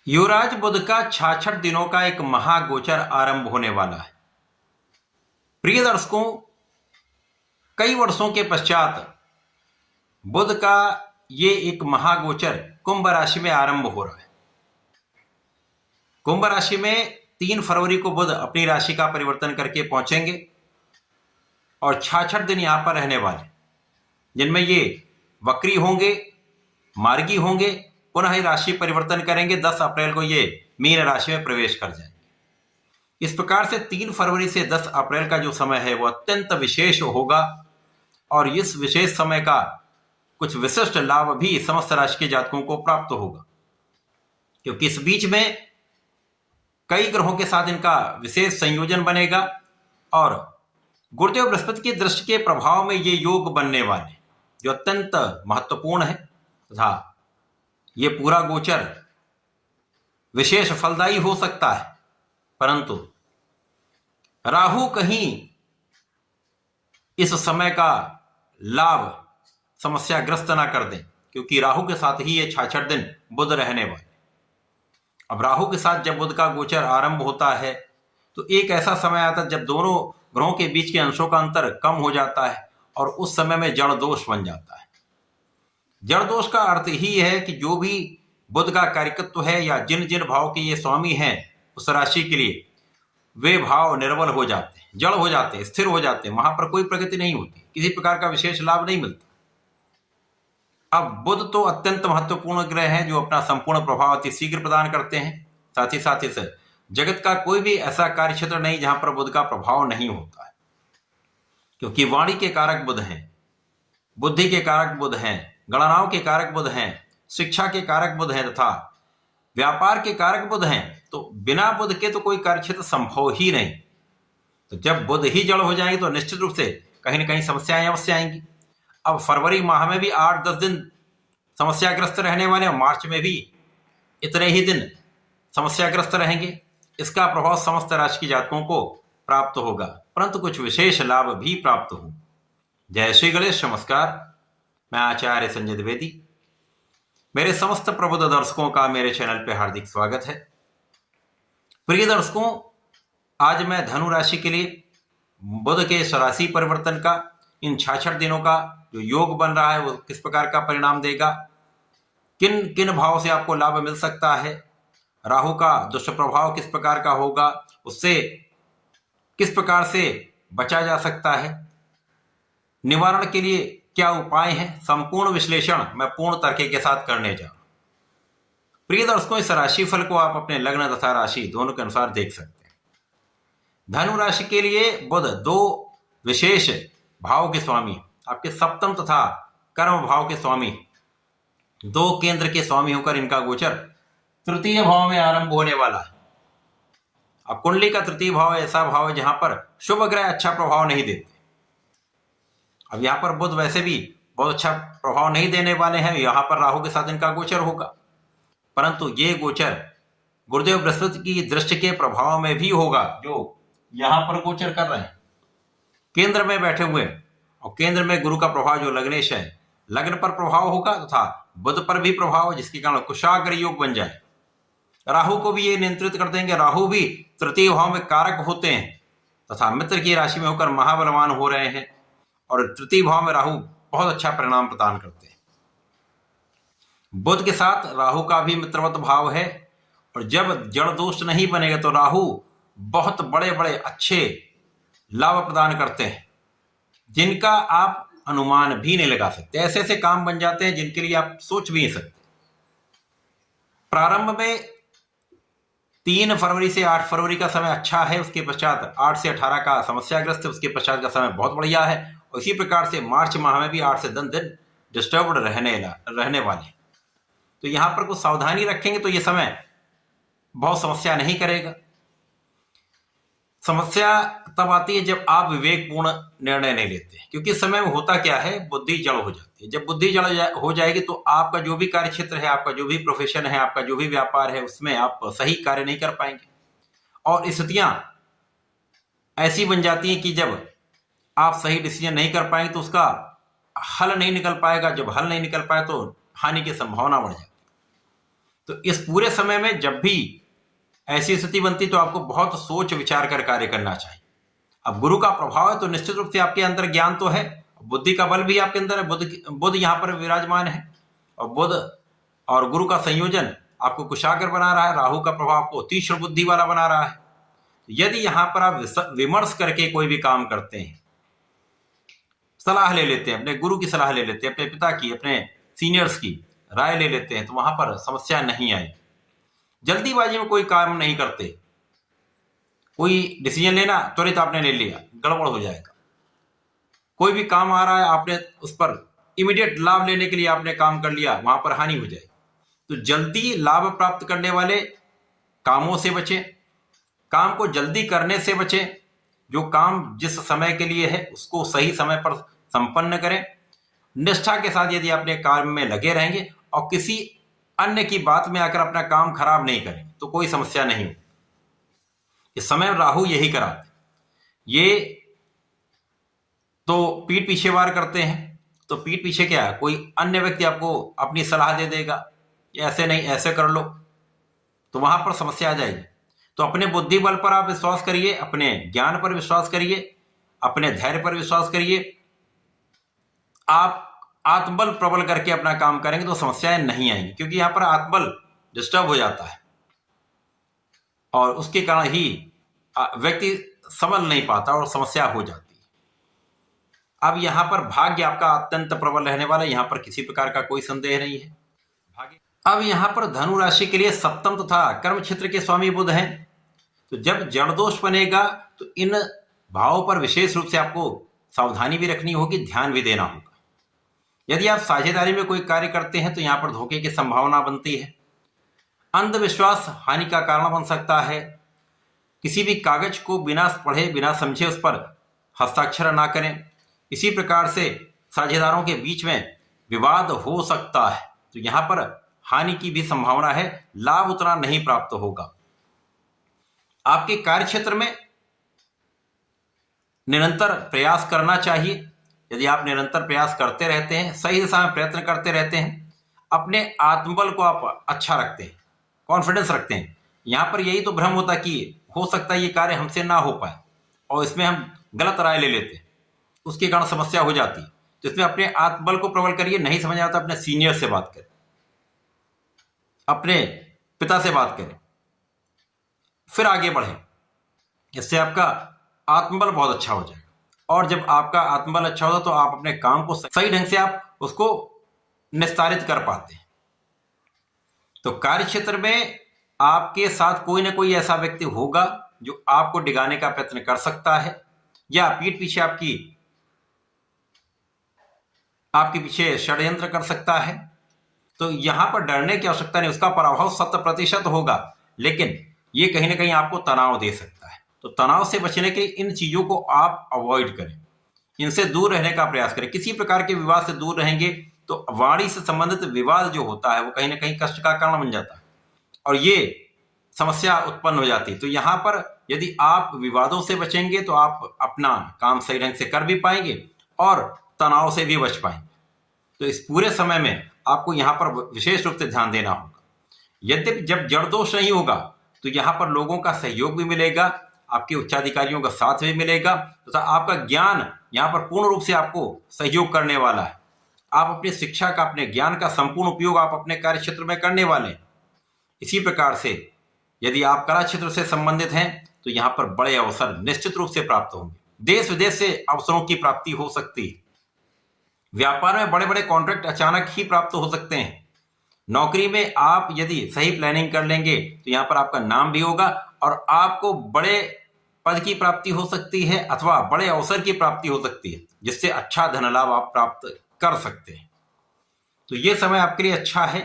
युवराज बुध का 66 दिनों का एक महागोचर आरंभ होने वाला है। प्रिय दर्शकों, कई वर्षों के पश्चात बुध का ये एक महागोचर कुंभ राशि में आरंभ हो रहा है। कुंभ राशि में 3 फरवरी को बुध अपनी राशि का परिवर्तन करके पहुंचेंगे और 66 दिन यहां पर रहने वाले, जिनमें ये वक्री होंगे, मार्गी होंगे, पुनः ही राशि परिवर्तन करेंगे। 10 अप्रैल को ये मीन राशि में प्रवेश कर जाएंगे। इस प्रकार से 3 फरवरी से 10 अप्रैल का जो समय है वो अत्यंत विशेष होगा और इस विशेष समय का कुछ विशिष्ट लाभ भी समस्त राशि के जातकों को प्राप्त होगा, क्योंकि इस बीच में कई ग्रहों के साथ इनका विशेष संयोजन बनेगा और गुरुदेव बृहस्पति की दृष्टि के प्रभाव में ये योग बनने वाले, जो अत्यंत महत्वपूर्ण है तथा ये पूरा गोचर विशेष फलदायी हो सकता है। परंतु राहु कहीं इस समय का लाभ समस्याग्रस्त ना कर दें, क्योंकि राहु के साथ ही ये 66 दिन बुध रहने वाले। अब राहु के साथ जब बुध का गोचर आरंभ होता है तो एक ऐसा समय आता है जब दोनों ग्रहों के बीच के अंशों का अंतर कम हो जाता है और उस समय में जड़ दोष बन जाता है। जड़ दोष का अर्थ ही है कि जो भी बुध का कार्यकत्व है या जिन जिन भाव के ये स्वामी हैं उस राशि के लिए, वे भाव निर्बल हो जाते हैं, जड़ हो जाते हैं, स्थिर हो जाते हैं, वहां पर कोई प्रगति नहीं होती, किसी प्रकार का विशेष लाभ नहीं मिलता। अब बुध तो अत्यंत महत्वपूर्ण ग्रह है जो अपना संपूर्ण प्रभाव अति शीघ्र प्रदान करते हैं। साथ ही इस जगत का कोई भी ऐसा कार्य क्षेत्र नहीं जहां पर बुध का प्रभाव नहीं होता है, क्योंकि वाणी के कारक बुध हैं, बुद्धि के कारक बुध हैं, गणनाओं के कारक बुध हैं, शिक्षा के कारक बुध हैं तथा व्यापार के कारक बुध हैं। तो बिना बुध के तो कोई कार्य क्षेत्र संभव ही नहीं। तो जब बुध ही जड़ हो जाएंगे तो निश्चित रूप से कहीं ना कहीं समस्याएं अवश्य आएंगी। अब फरवरी माह में भी 8-10 दिन समस्याग्रस्त रहने वाले और मार्च में भी इतने ही दिन समस्याग्रस्त रहेंगे। इसका प्रभाव समस्त राशि के जातकों को प्राप्त होगा, परंतु कुछ विशेष लाभ भी प्राप्त हो। जय श्री गणेश। नमस्कार, मैं आचार्य संजय द्विवेदी। मेरे समस्त प्रबुद्ध दर्शकों का मेरे चैनल पे हार्दिक स्वागत है। प्रिय दर्शकों, आज मैं धनु राशि के लिए बुध के राशि परिवर्तन का, इन 66 दिनों का जो योग बन रहा है वो किस प्रकार का परिणाम देगा, किन किन भाव से आपको लाभ मिल सकता है, राहु का दुष्प्रभाव किस प्रकार का होगा, उससे किस प्रकार से बचा जा सकता है, निवारण के लिए क्या उपाय हैं, संपूर्ण विश्लेषण मैं पूर्ण तर्क के साथ करने जा रहा हूं। प्रिय दर्शकों, इस राशि फल को आप अपने लग्न तथा राशि दोनों के अनुसार देख सकते हैं। धनु राशि के लिए बुध 2 विशेष भाव के स्वामी, आपके सप्तम तथा कर्म भाव के स्वामी, 2 केंद्र के स्वामी होकर इनका गोचर तृतीय भाव में आरंभ होने वाला है। अब कुंडली का तृतीय भाव ऐसा भाव है जहां पर शुभ ग्रह अच्छा प्रभाव नहीं देते। अब यहां पर बुध वैसे भी बहुत अच्छा प्रभाव नहीं देने वाले हैं, यहां पर राहु के साथ इनका गोचर होगा, परंतु ये गोचर गुरुदेव बृहस्पति की दृष्टि के प्रभाव में भी होगा, जो यहां पर गोचर कर रहे हैं, केंद्र में बैठे हुए। और केंद्र में गुरु का प्रभाव जो लग्नेश है, लग्न पर प्रभाव होगा तथा बुध पर भी प्रभाव, जिसके कारण कुशाग्र योग बन जाए। राहु को भी ये नियंत्रित कर देंगे। राहु भी तृतीय भाव में कारक होते हैं तथा मित्र की राशि में होकर महाबलवान हो रहे हैं और तृतीय भाव में राहु बहुत अच्छा परिणाम प्रदान करते हैं। बुध के साथ राहु का भी मित्रवत भाव है और जब जड़ दोष नहीं बनेगा तो राहु बहुत बड़े बड़े अच्छे लाभ प्रदान करते हैं, जिनका आप अनुमान भी नहीं लगा सकते। ऐसे ऐसे काम बन जाते हैं जिनके लिए आप सोच भी नहीं सकते। प्रारंभ में 3 फरवरी से 8 फरवरी का समय अच्छा है, उसके पश्चात 8 से 18 का समस्याग्रस्त है, उसके पश्चात का समय बहुत बढ़िया है। इसी प्रकार से मार्च माह में भी 8 से 10 दिन डिस्टर्ब्ड रहने वाले। तो यहां पर कुछ सावधानी रखेंगे तो ये समय बहुत समस्या नहीं करेगा। समस्या तब आती है जब आप विवेकपूर्ण निर्णय नहीं लेते, क्योंकि इस समय में होता क्या है, बुद्धि जड़ हो जाती है। जब बुद्धि जड़ हो जाएगी तो आपका जो भी कार्य क्षेत्र है, आपका जो भी प्रोफेशन है, आपका जो भी व्यापार है, उसमें आप सही कार्य नहीं कर पाएंगे। और स्थितियां ऐसी बन जाती हैं कि जब आप सही डिसीजन नहीं कर पाएंगे तो उसका हल नहीं निकल पाएगा। जब हल नहीं निकल पाए तो हानि की संभावना बढ़ जाती है। तो इस पूरे समय में जब भी ऐसी स्थिति बनती तो आपको बहुत सोच विचार कर कार्य करना चाहिए। अब गुरु का प्रभाव है तो निश्चित रूप से आपके अंदर ज्ञान तो है, बुद्धि का बल भी आपके अंदर है, बुद्ध यहाँ पर विराजमान है, और बुद्ध और गुरु का संयोजन आपको कुशाग्र बना रहा है, राहु का प्रभाव आपको तीक्ष्ण बुद्धि वाला बना रहा है। यदि यहाँ पर आप विमर्श करके कोई भी काम करते हैं, सलाह ले लेते हैं, अपने गुरु की सलाह ले लेते हैं, अपने पिता की, अपने सीनियर्स की राय ले लेते हैं, तो वहां पर समस्या नहीं आई। जल्दीबाजी में कोई काम नहीं करते, कोई डिसीजन लेना त्वरित आपने ले लिया, गड़बड़ हो जाएगा। कोई भी काम आ रहा है, आपने उस पर इमीडिएट लाभ लेने के लिए आपने काम कर लिया, वहां पर हानि हो जाएगी। तो जल्दी लाभ प्राप्त करने वाले कामों से बचें, काम को जल्दी करने से बचें। जो काम जिस समय के लिए है उसको सही समय पर संपन्न करें। निष्ठा के साथ यदि अपने काम में लगे रहेंगे और किसी अन्य की बात में आकर अपना काम खराब नहीं करें तो कोई समस्या नहीं होगी। इस समय राहु यही कराते, ये तो पीठ पीछे वार करते हैं। तो पीठ पीछे क्या है, कोई अन्य व्यक्ति आपको अपनी सलाह दे देगा, ऐसे नहीं ऐसे कर लो, तो वहां पर समस्या आ जाएगी। तो अपने बुद्धि बल पर आप विश्वास करिए, अपने ज्ञान पर विश्वास करिए, अपने धैर्य पर विश्वास करिए। आप आत्मबल प्रबल करके अपना काम करेंगे तो समस्याएं नहीं आएंगी, क्योंकि यहां पर आत्मबल डिस्टर्ब हो जाता है और उसके कारण ही व्यक्ति संभल नहीं पाता और समस्या हो जाती है। अब यहां पर भाग्य आपका अत्यंत प्रबल रहने वाला है, यहां पर किसी प्रकार का कोई संदेह नहीं है। भाग्य अब यहां पर धनु राशि के लिए सप्तम तथा कर्म क्षेत्र के स्वामी बुध हैं। तो जब जड़ दोष बनेगा तो इन भावों पर विशेष रूप से आपको सावधानी भी रखनी होगी, ध्यान भी देना होगा। यदि आप साझेदारी में कोई कार्य करते हैं तो यहां पर धोखे की संभावना बनती है। अंधविश्वास हानि का कारण बन सकता है। किसी भी कागज को बिना पढ़े बिना समझे उस पर हस्ताक्षर ना करें। इसी प्रकार से साझेदारों के बीच में विवाद हो सकता है, तो यहां पर हानि की भी संभावना है, लाभ उतना नहीं प्राप्त होगा। आपके कार्य क्षेत्र में निरंतर प्रयास करना चाहिए। यदि आप निरंतर प्रयास करते रहते हैं, सही दिशा में प्रयत्न करते रहते हैं, अपने आत्मबल को आप अच्छा रखते हैं, कॉन्फिडेंस रखते हैं। यहां पर यही तो भ्रम होता कि हो सकता है ये कार्य हमसे ना हो पाए और इसमें हम गलत राय ले लेते हैं, उसके कारण समस्या हो जाती है। तो इसमें अपने आत्मबल को प्रबल करिए। नहीं समझ आता, अपने सीनियर से बात करें, अपने पिता से बात करें, फिर आगे बढ़ें। इससे आपका आत्मबल बहुत अच्छा हो जाएगा। और जब आपका आत्मबल अच्छा होगा तो आप अपने काम को सही ढंग से आप उसको निस्तारित कर पाते हैं। तो कार्य क्षेत्र में आपके साथ कोई ना कोई ऐसा व्यक्ति होगा जो आपको डिगाने का प्रयत्न कर सकता है या पीठ पीछे आपके पीछे षड्यंत्र कर सकता है। तो यहां पर डरने की आवश्यकता नहीं, उसका प्रभाव 100% होगा, लेकिन ये कहीं ना कहीं आपको तनाव दे सकता है। तो तनाव से बचने के इन चीजों को आप अवॉइड करें, इनसे दूर रहने का प्रयास करें। किसी प्रकार के विवाद से दूर रहेंगे तो वाणी से संबंधित विवाद जो होता है वो कहीं ना कहीं कष्ट का कारण बन जाता है और ये समस्या उत्पन्न हो जाती है। तो यहां पर यदि आप विवादों से बचेंगे तो आप अपना काम सही ढंग से कर भी पाएंगे और तनाव से भी बच पाएंगे। तो इस पूरे समय में आपको यहाँ पर विशेष रूप से ध्यान देना होगा। यद्यपि जब जड़ दोष नहीं होगा तो यहाँ पर लोगों का सहयोग भी मिलेगा, आपके उच्चाधिकारियों का साथ भी मिलेगा तथा आपका ज्ञान यहाँ पर पूर्ण रूप से आपको सहयोग करने वाला है। आप अपनी शिक्षा का, अपने ज्ञान का संपूर्ण उपयोग आप अपने कार्य क्षेत्र में करने वाले हैं। इसी प्रकार से यदि आप कला क्षेत्र से संबंधित हैं तो यहाँ पर बड़े अवसर निश्चित रूप से प्राप्त होंगे। देश विदेश से अवसरों की प्राप्ति हो सकती है। व्यापार में बड़े बड़े कॉन्ट्रैक्ट अचानक ही प्राप्त हो सकते हैं। नौकरी में आप यदि सही प्लानिंग कर लेंगे तो यहाँ पर आपका नाम भी होगा और आपको बड़े पद की प्राप्ति हो सकती है अथवा बड़े अवसर की प्राप्ति हो सकती है, जिससे अच्छा धन लाभ आप प्राप्त कर सकते हैं। तो ये समय आपके लिए अच्छा है,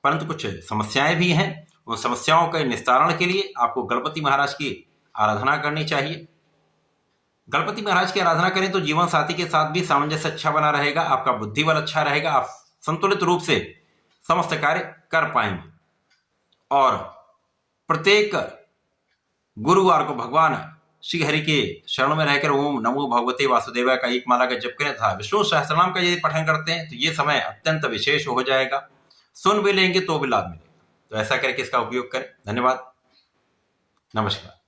परंतु कुछ समस्याएं भी हैं। उन समस्याओं के निस्तारण के लिए आपको गणपति महाराज की आराधना करनी चाहिए। गणपति महाराज की आराधना करें तो जीवन साथी के साथ भी सामंजस्य अच्छा बना रहेगा, आपका बुद्धि बल अच्छा रहेगा, आप संतुलित रूप से समस्त कार्य कर पाएंगे। और प्रत्येक गुरुवार को भगवान श्री हरि के शरण में रहकर ओम नमो भगवते वासुदेवाय का एक माला का जप करें तथा विष्णु सहस्त्रनाम का यदि पठन करते हैं तो ये समय अत्यंत विशेष हो जाएगा। सुन भी लेंगे तो भी लाभ मिलेगा। तो ऐसा करके इसका उपयोग करें। धन्यवाद, नमस्कार।